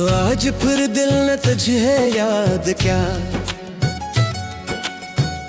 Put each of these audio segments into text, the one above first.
आज फिर दिल ने तुझे याद क्या,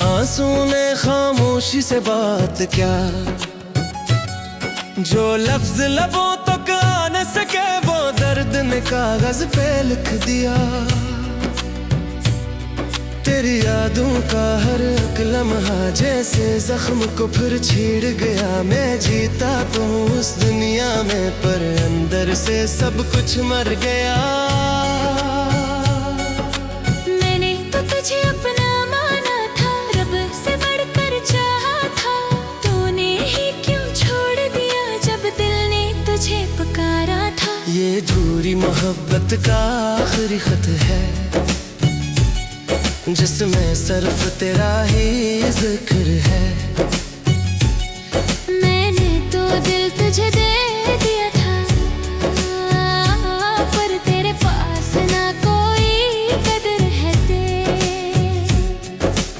आंसू ने खामोशी से बात क्या। जो लफ्ज लबों तक आ न सके वो दर्द ने कागज पे लिख दिया। तेरी यादों का हर एक लम्हा जैसे जख्म को फिर छीड़ गया। मैं जीता तो हूँ उस दुनिया में पर अंदर से सब कुछ मर गया। मैंने तो तुझे अपना माना था, रब से बढ़कर चाहा था। तूने ही क्यों छोड़ दिया जब दिल ने तुझे पुकारा था। ये अधूरी मोहब्बत का आखिरी खत है जिसमें सिर्फ तेरा ही जिक्र है। मैंने तो दिल तुझे दे दिया था पर तेरे पास ना कोई कदर है दे।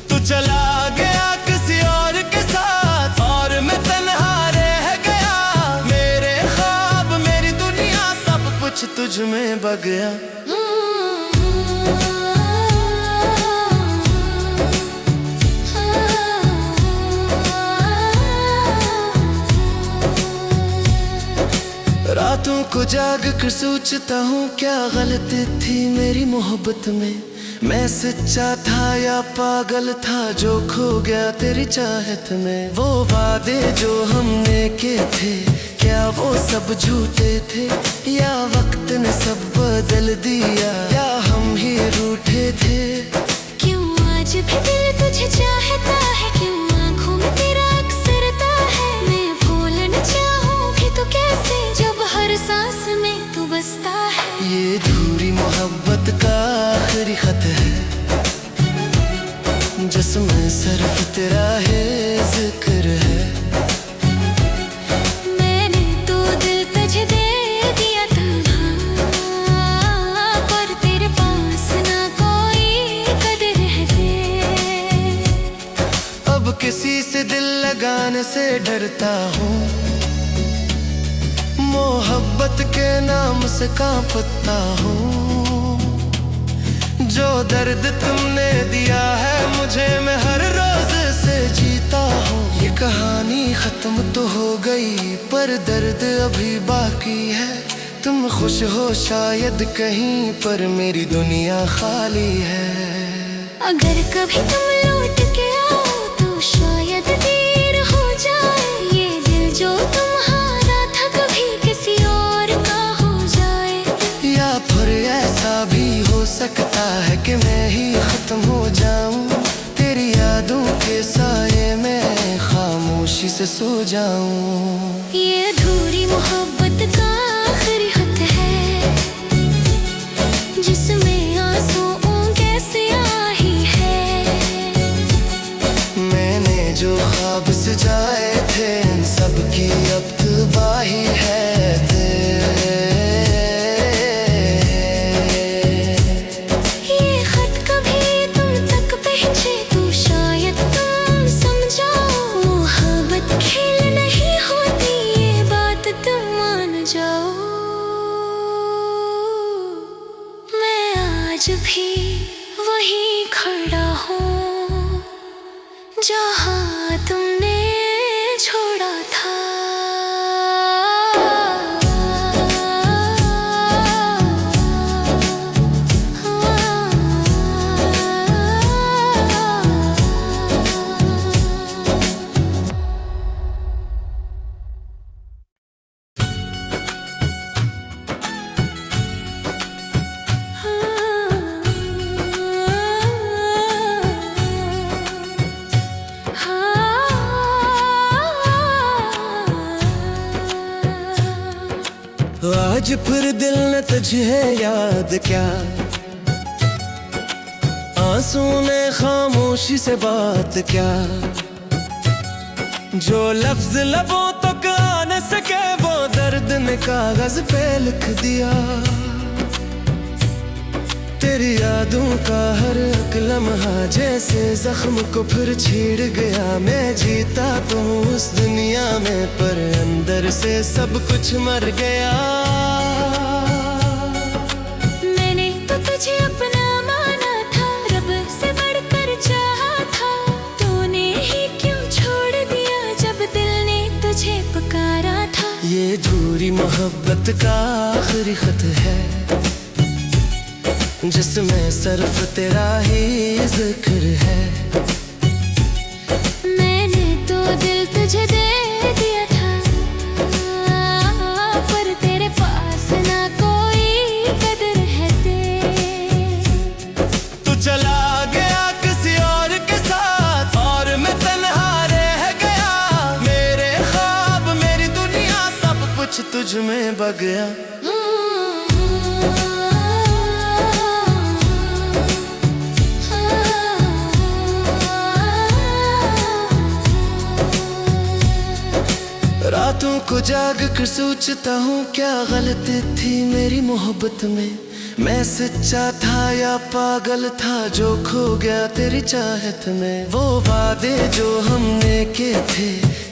तू चला गया किसी और के साथ और मैं तन्हा रह गया। मेरे ख्वाब मेरी दुनिया सब कुछ तुझ में बह गया। रातों को जाग कर सोचता हूँ क्या गलती थी मेरी मोहब्बत में। मैं सच्चा था या पागल था जो खो गया तेरी चाहत में। वो वादे जो हमने किए थे क्या वो सब झूठे थे, या वक्त ने सब बदल दिया, या हम ही रूठे थे। क्यों आज भी दिल तुझे चाहता है, क्यों आँखों में तेरा अक्सरता है। मैं भूलना चाहूँ भी तो कैसे जब हर सांस में तू बसता है। ये अधूरी मोहब्बत का आखिरी खत है जिसमें सिर्फ तेरा ही जिक्र है। मैंने तो दिल तुझे दे दिया था पर तेरे पास ना कोई कदर है दे। अब किसी से दिल लगाने से डरता हूँ, मोहब्बत के नाम से कांपता हूँ। जो दर्द तुमने दिया है मुझे मैं हर रोज से जीता हूँ। ये कहानी खत्म तो हो गई पर दर्द अभी बाकी है। तुम खुश हो शायद कहीं पर मेरी दुनिया खाली है। अगर कभी तुम लौट के आओ तो शायद देर हो जाए। ये दिल जो तुम्हारा था कभी किसी और का हो जाए। या फिर ऐसा भी हो सकता है कि मैं ही खत्म हो जाऊं। तेरी यादों के साये में खामोशी से सो जाऊं। ये अधूरी मोहब्बत का आखिरी खत है जिसमें आंसुओं की स्याही है। मैंने जो ख्वाब सजाए थे इन सब की अब तबाही है। ये खत कभी तुम तक पहुंचे तो शायद तुम समझाओ। मोहब्बत खेल नहीं होती ये बात तुम मान जाओ। मैं आज भी वहीं खड़ा हूँ जहाँ तुमने छोड़ा था। आज फिर दिल ने तुझे याद क्या, आंसू ने खामोशी से बात क्या। जो लफ्ज लबों तक आ न सके वो दर्द ने कागज पे लिख दिया। तेरी यादों का हर एक लम्हा जैसे जख्म को फिर छीड़ गया। मैं जीता तो हूँ उस दुनिया में पर अंदर से सब कुछ मर गया। मोहब्बत का आखिरी खत है, जिसमें सिर्फ तेरा ही जिक्र है। मैंने तो दिल तुझे दे दिया था, पर तेरे पास ना कोई कदर है तेरी। तू चला गया किसी और के साथ और मैं तन्हा रह गया। मेरे ख्वाब मेरी दुनिया सब कुछ तुझ में बह गया। रातों को जाग कर सोचता हूँ क्या गलती थी मेरी मोहब्बत में। मैं सच्चा था या पागल था जो खो गया तेरी चाहत में। वो वादे जो हमने किए थे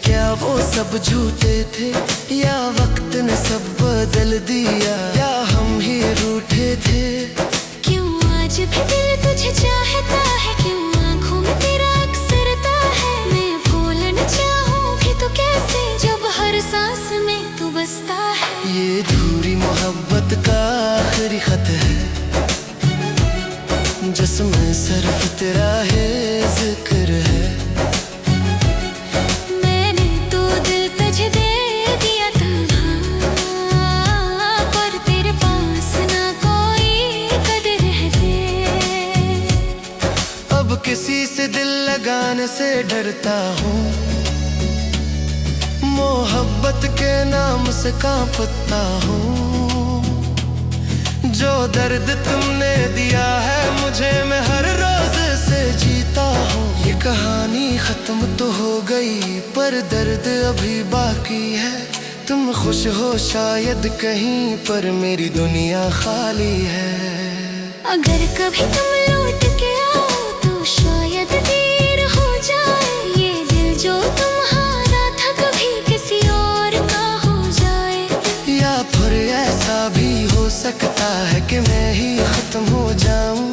क्या वो सब झूठे थे, या वक्त ने सब बदल दिया, या हम ही रूठे थे। क्यों आज भी दिल तुझे चाहता है, क्यों आँखों में तेरा अक्सरता है। मैं भूलना चाहूँगी तो कैसे जब हर सांस में तू बसता है। ये अधूरी मोहब्बत का आखिरी खत है, जिसमें सिर्फ तेरा ही जिक्र है। मैंने तो दिल तुझे दे दिया था, पर तेरे पास ना कोई कदर है तेरी। अब किसी से दिल लगाने से डरता हूँ, मोहब्बत के नाम से कांपता हूँ। जो दर्द तुमने दिया है मुझे मैं हर रोज से जीता हूँ। ये कहानी खत्म तो हो गई पर दर्द अभी बाकी है। तुम खुश हो शायद कहीं पर मेरी दुनिया खाली है। अगर कभी तुम लौट के आओ तो शायद देर हो जाए। ये दिल जो तुम्हारा था कभी किसी और का हो जाए। या फिर ऐसा भी हो सकता है कि मैं ही खत्म हो जाऊं।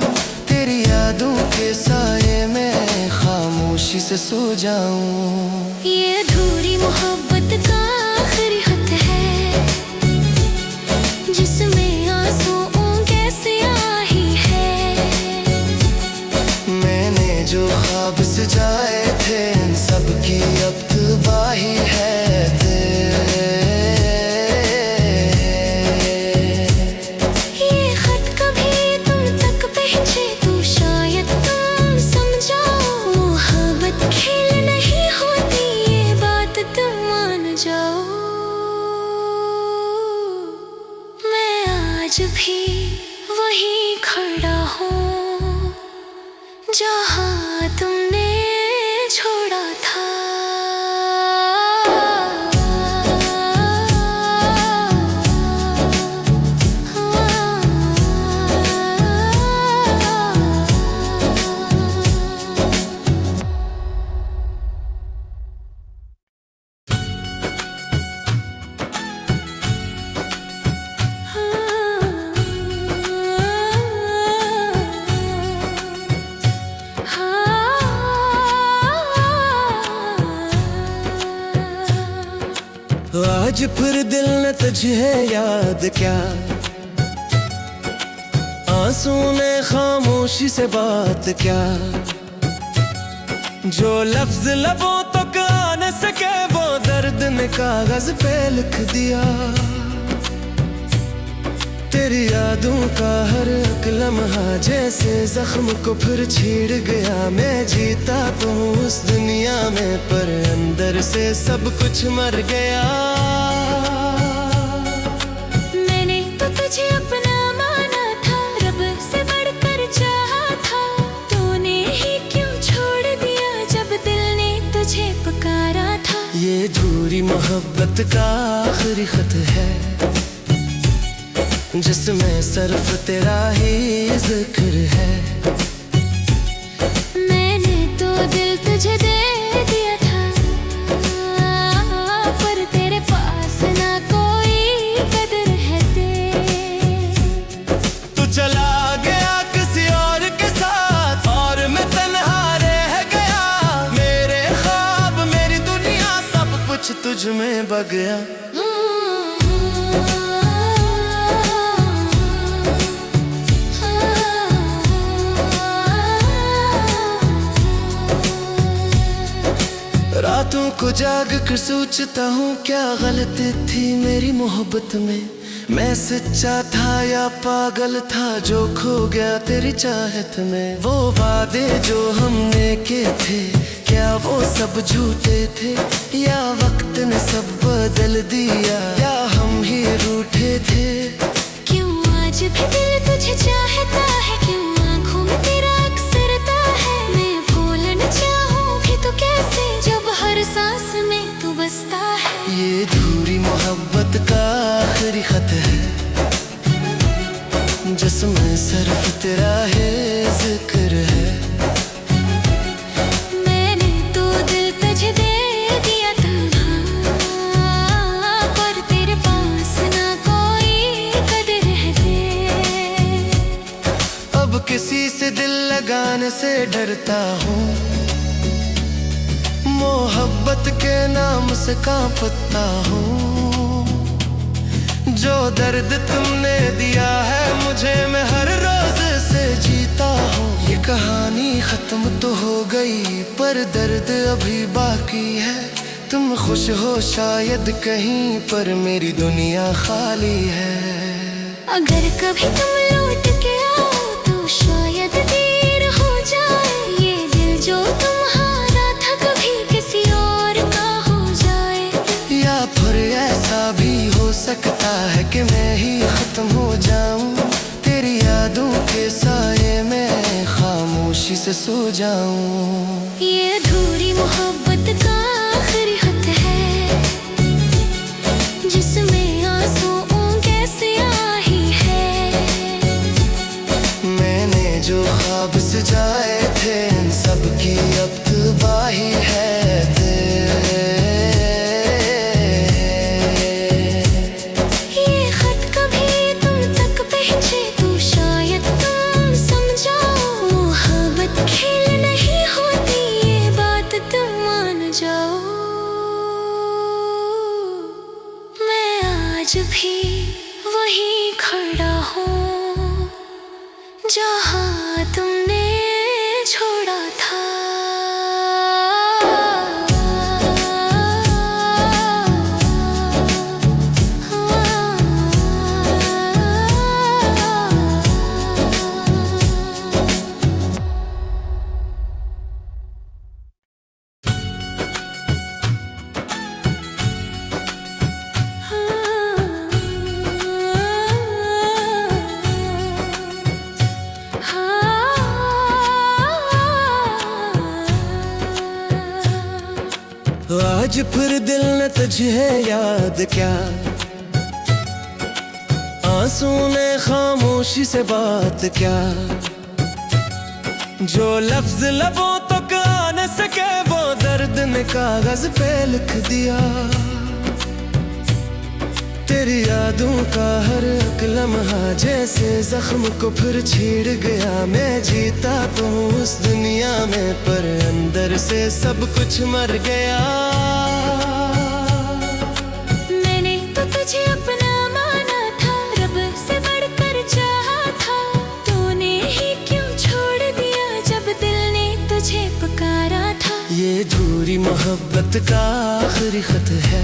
तेरी यादों के साए में खामोशी से सो जाऊं। ये अधूरी मोहब्बत का आखिरी खत है, जिसमें आंसुओं के स्याही है। मैंने जो ख्वाब सजाए थे इन सब की अब तबाही है। ये खत कभी तुम तक पहुंचे तो शायद तुम समझाओ। मोहब्बत खेल नहीं होती ये बात तुम मान जाओ। मैं आज भी वहीं खड़ा हूँ जहाँ तुमने छोड़ा था। आज फिर दिल ने तुझे याद क्या, आंसू ने खामोशी से बात क्या। जो लफ्ज लबों तक आ न सके वो दर्द ने कागज पे लिख दिया। तेरी यादों का हर एक लम्हा जैसे जख्म को फिर छीड़ गया। मैं जीता तो हूँ उस दुनिया में पर अंदर से सब कुछ मर गया। मैंने तो तुझे अपना माना था, रब से बढ़कर चाहा था। तूने ही क्यों छोड़ दिया जब दिल ने तुझे पुकारा था। ये अधूरी मोहब्बत का आखिरी खत है, जिसमें सिर्फ तेरा ही जिक्र है। मैंने तो दिल तुझे दे दिया था, पर तेरे पास ना कोई कदर है तेरी। तू चला गया किसी और के साथ और मैं तन्हा रह गया। मेरे ख्वाब मेरी दुनिया सब कुछ तुझ में बह गया। रातों को जाग कर सोचता हूँ क्या गलती थी मेरी मोहब्बत में। मैं सच्चा था या पागल था जो खो गया तेरी चाहत में। वो वादे जो हमने किए थे क्या वो सब झूठे थे, या वक्त ने सब बदल दिया, या हम ही रूठे थे। क्यों आज भी दिल तुझे चाहता है, क्यों आँखों में तेरा अक्सरता है। मैं भूलना चाहूँ भी तो कैसे जब हर सांस में तू बसता है। ये अधूरी मोहब्बत का आखिरी खत है जिसमें सिर्फ तेरा है जिक्र है। मैंने तो दिल तुझे दे दिया था, पर तेरे पास ना कोई कदर है दे। अब किसी से दिल लगाने से डरता हूँ, मोहब्बत के नाम से कांपता हूँ। जो दर्द तुमने दिया है मुझे मैं हर रोज से जीता हूँ। ये कहानी खत्म तो हो गई पर दर्द अभी बाकी है। तुम खुश हो शायद कहीं पर मेरी दुनिया खाली है। अगर कभी तुम लौट के आओ तो शायद देर हो जाए। ये दिल जो तुम्हारा था कभी किसी और का हो जाए। या फिर ऐसा भी हो सकता है कि मैं ही खत्म हो जाऊं, तेरी यादों के साये में खामोशी से सो जाऊं। ये अधूरी मोहब्बत का आखिरी खत है जिसमें आंसुओं के स्याही है। मैंने जो ख्वाब सजाए थे इन सब की अब तबाही है। आज भी वही खड़ा हूँ जहाँ तुमने छोड़ा था। आज फिर दिल न तुझे याद क्या, आंसू ने खामोशी से बात क्या। जो लफ्ज लबों तक आ न सके वो दर्द ने कागज पे लिख दिया। तेरी यादों का हर एक लम्हा जैसे जख्म को फिर छेड़ गया। मैं जीता तो हूँ उस दुनिया में पर अंदर से सब कुछ मर गया। मैंने तो तुझे अपना माना था, रब से बढ़कर चाहा था। तूने ही क्यों छोड़ दिया जब दिल ने तुझे पुकारा था। ये अधूरी मोहब्बत का आखिरी खत है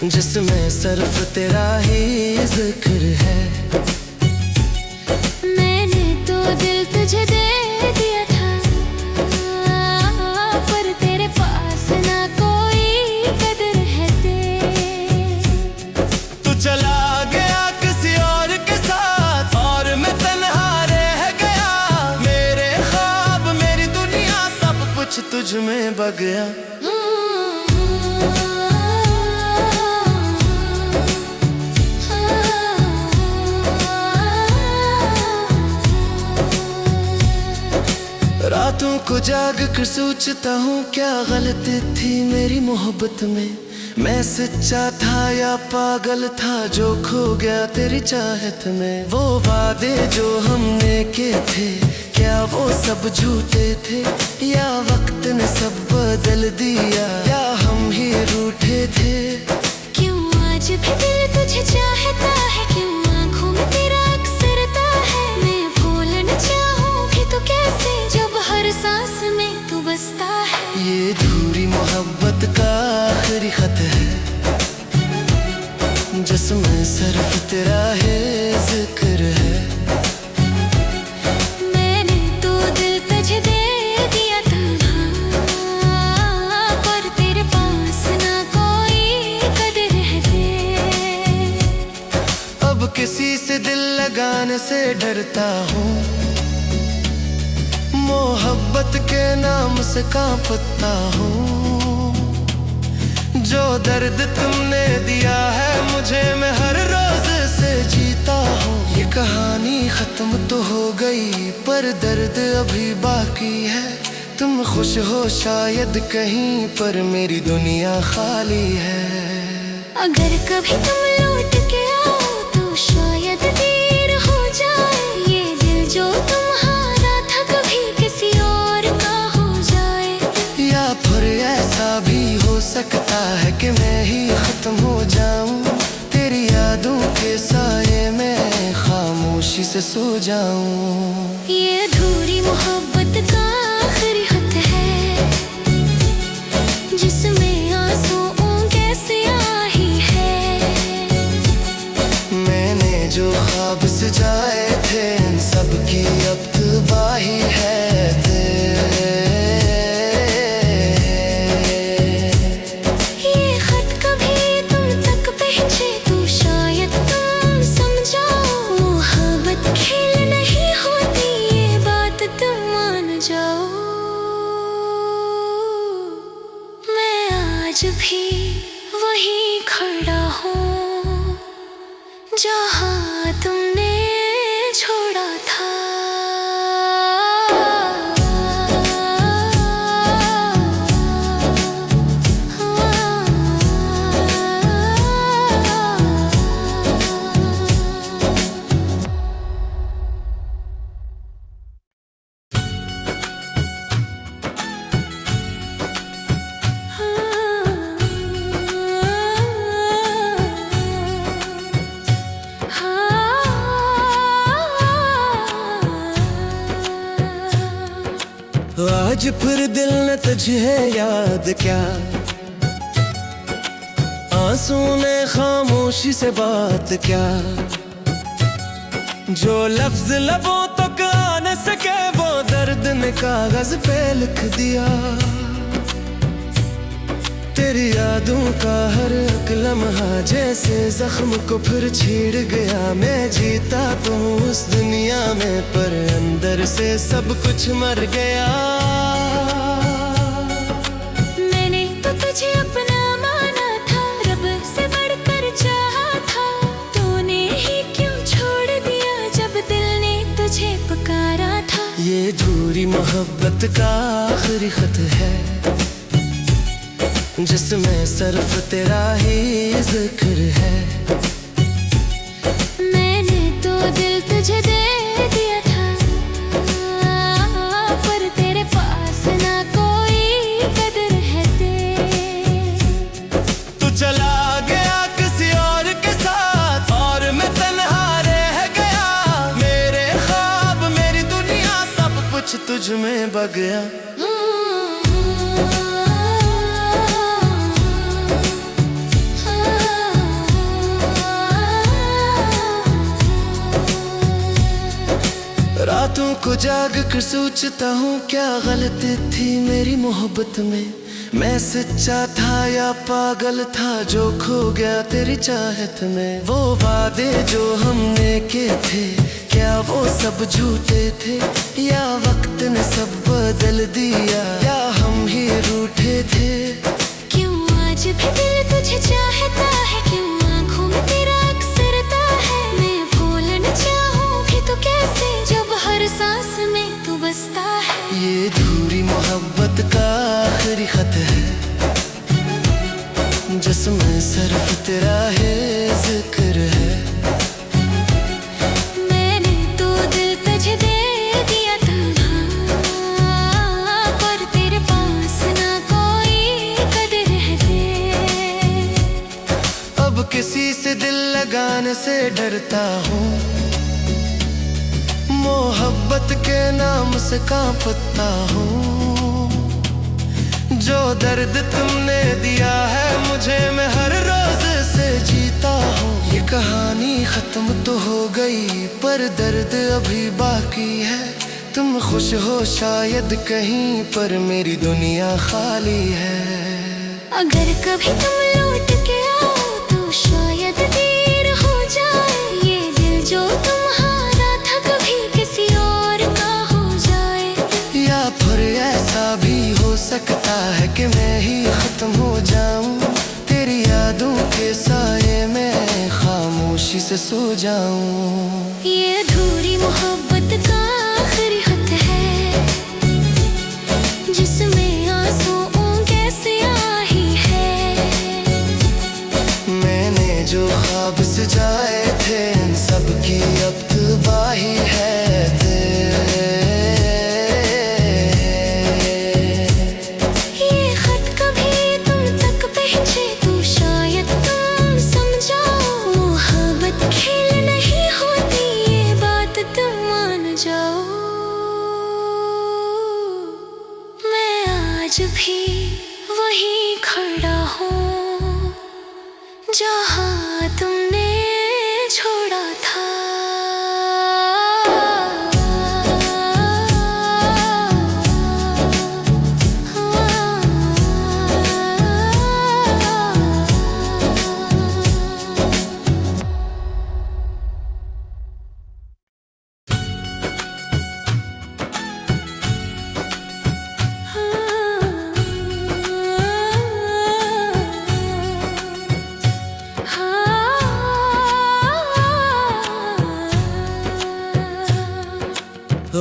जिसमें सिर्फ तेरा ही जिक्र है। मैंने तो दिल तुझे दे दिया था, पर तेरे पास ना कोई कदर है दे। तू चला गया किसी और के साथ और मैं तन्हा रह गया। मेरे ख्वाब मेरी दुनिया सब कुछ तुझ में बह गया। रातों को जाग कर सोचता हूँ क्या गलती थी मेरी मोहब्बत में। मैं सच्चा था या पागल था जो खो गया तेरी चाहत में। वो वादे जो हमने किए थे क्या वो सब झूठे थे, या वक्त ने सब बदल दिया, या हम ही रूठे थे। क्यों आज भी दिल तुझे चाहता है, क्यों आँखों में तेरा अक्सरता है। मैं भूलना चाहूँ भी तो कैसे जब हर सांस में तू बसता है। ये सिर्फ तेरा ही जिक्र है। मैंने तो दिल तुझे दे दिया था, पर तेरे पास ना कोई कदर है दे। अब किसी से दिल लगाने से डरता हूँ, मोहब्बत के नाम से कांपता हूँ। जो दर्द तुमने दिया है मुझे, मैं हर रोज से जीता हूँ। ये कहानी खत्म तो हो गई पर दर्द अभी बाकी है। तुम खुश हो शायद कहीं, पर मेरी दुनिया खाली है। अगर कभी तुम लौट के आओ तो शायद देर हो जाए। ये दिल जो तुम्हारा था कभी किसी और का हो जाए। या फिर ऐसा भी हो सकता है कि मैं ही खत्म हो जाऊं। तेरी यादों के साए में खामोशी से सो जाऊं। ये अधूरी मोहब्बत का आखिरी खत है, जिसमें आंसुओं के स्याही है। मैंने जो ख्वाब सजाए थे इन सब की अब तबाही है। ये खत कभी तुम तक पहुंचे तो शायद तुम समझाओ। मोहब्बत खेल नहीं होती, ये बात तुम मान जाओ। मैं आज भी वहीं खड़ा हूँ जहाँ तुमने छोड़ा था। आज फिर दिल न तुझे याद क्या, आंसू ने खामोशी से बात क्या। जो लफ्ज लबों तक आ न सके वो दर्द ने कागज पे लिख दिया। तेरी यादों का हर एक लम्हा जैसे जख्म को फिर छेड़ गया। मैं जीता तो हूँ उस दुनिया में, पर अंदर से सब कुछ मर गया। मैंने तो तुझे अपना माना था, रब से बढ़कर चाहा था। तूने ही क्यों छोड़ दिया जब दिल ने तुझे पुकारा था। ये अधूरी मोहब्बत का आखिरी खत है, जिसमें सिर्फ तेरा ही जिक्र है। मैंने तो दिल तुझे दे दिया था, पर तेरे पास ना कोई कदर है दे। तू चला गया किसी और के साथ और मैं तन्हा रह गया। मेरे ख्वाब मेरी दुनिया सब कुछ तुझ में बह गया। रातों को जाग कर सोचता हूँ क्या गलती थी मेरी मोहब्बत में। मैं सच्चा था या पागल था जो खो गया तेरी चाहत में। वो वादे जो हमने किए थे क्या वो सब झूठे थे, या वक्त ने सब बदल दिया, या हम ही रूठे थे। क्यों आज भी दिल तुझे चाहता है, क्यों आँखों में तेरा अक्सरता है। मैं भूलना चाहूँ भी तो कैसे जब हर सांस में तू बसता है। ये अधूरी मोहब्बत का आखिरी खत है, जिसमें सिर्फ तेरा ही जिक्र है। मैंने तो दिल तुझे दे दिया था, पर तेरे पास ना कोई कदर है दे। अब किसी से दिल लगाने से डरता हूँ, मोहब्बत के नाम से कांपता हूँ। जो दर्द तुमने दिया है मुझे, मैं हर रोज से जीता हूँ। ये कहानी खत्म तो हो गई पर दर्द अभी बाकी है। तुम खुश हो शायद कहीं पर मेरी दुनिया खाली है। अगर कभी तुम लौट के आओ तो शायद देर हो जाए। ये दिल जो तुम्हारा था कभी किसी और का हो जाए। या फिर ऐसा भी हो सकता है कि मैं ही खत्म हो जाऊं। तेरी यादों के साए में खामोशी से सो जाऊं। ये अधूरी मोहब्बत का आखिरी खत है जिसमें आंसुओं की स्याही है। मैंने जो ख्वाब सजाए थे इन सब की अब तबाही है। ये खत कभी तुम तक पहुंचे तो शायद तुम समझाओ। मोहब्बत खेल नहीं होती ये बात तुम मान जाओ। मैं आज भी वहीं खड़ा हूँ जहाँ तुमने छोड़ा था।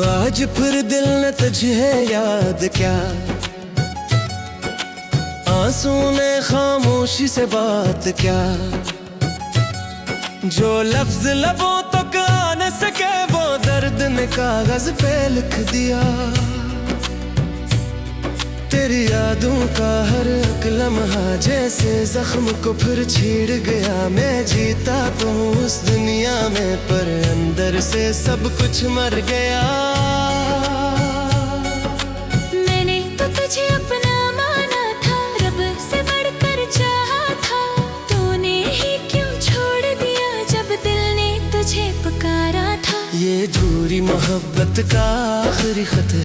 आज फिर दिल ने तुझे याद क्या, आंसू ने खामोशी से बात क्या। जो लफ्ज लबों तक आ न सके वो दर्द ने कागज पे लिख दिया। तेरी यादों का हर एक लम्हा जैसे जख्म को फिर छीड़ गया। मैं जीता तो हूँ उस दुनिया में पर अंदर से सब कुछ मर गया। मैंने तो तुझे अपना माना था, रब से बढ़कर चाहा था। तूने ही क्यों छोड़ दिया जब दिल ने तुझे पुकारा था। ये अधूरी मोहब्बत का आखिरी खत है।